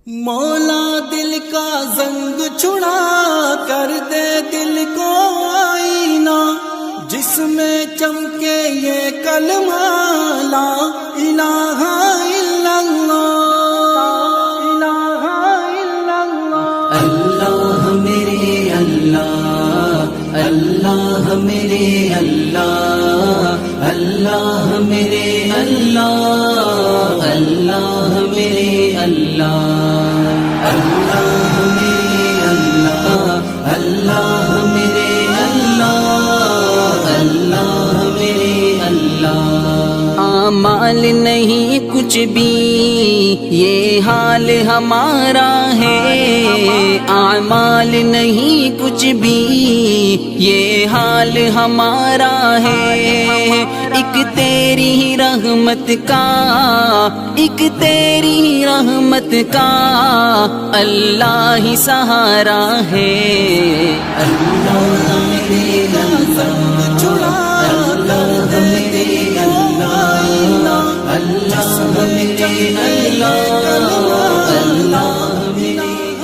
مولا دل کا زنگ چھڑا کر دے دل کو آئینہ، جس میں چمکے یہ کلمہ لا الہ الا اللہ، الہ الا اللہ۔ اللہ میرے اللہ، اللہ میرے اللہ، اللہ میرے اللہ، اللہ میرے اللہ، اللہ میرے اللہ، اللہ میرے اللہ، اللہ میرے اللہ۔ اعمال نہیں کچھ بھی یہ حال ہمارا ہے، اعمال نہیں کچھ بھی یہ حال ہمارا ہے، ایک تیری ہی رحمت کا، ایک تیری ہی رحمت کا اللہ ہی سہارا ہے۔ اللہ میرے اللہ چھڑا اللہ میرے اللہ، اللہ میرے اللہ،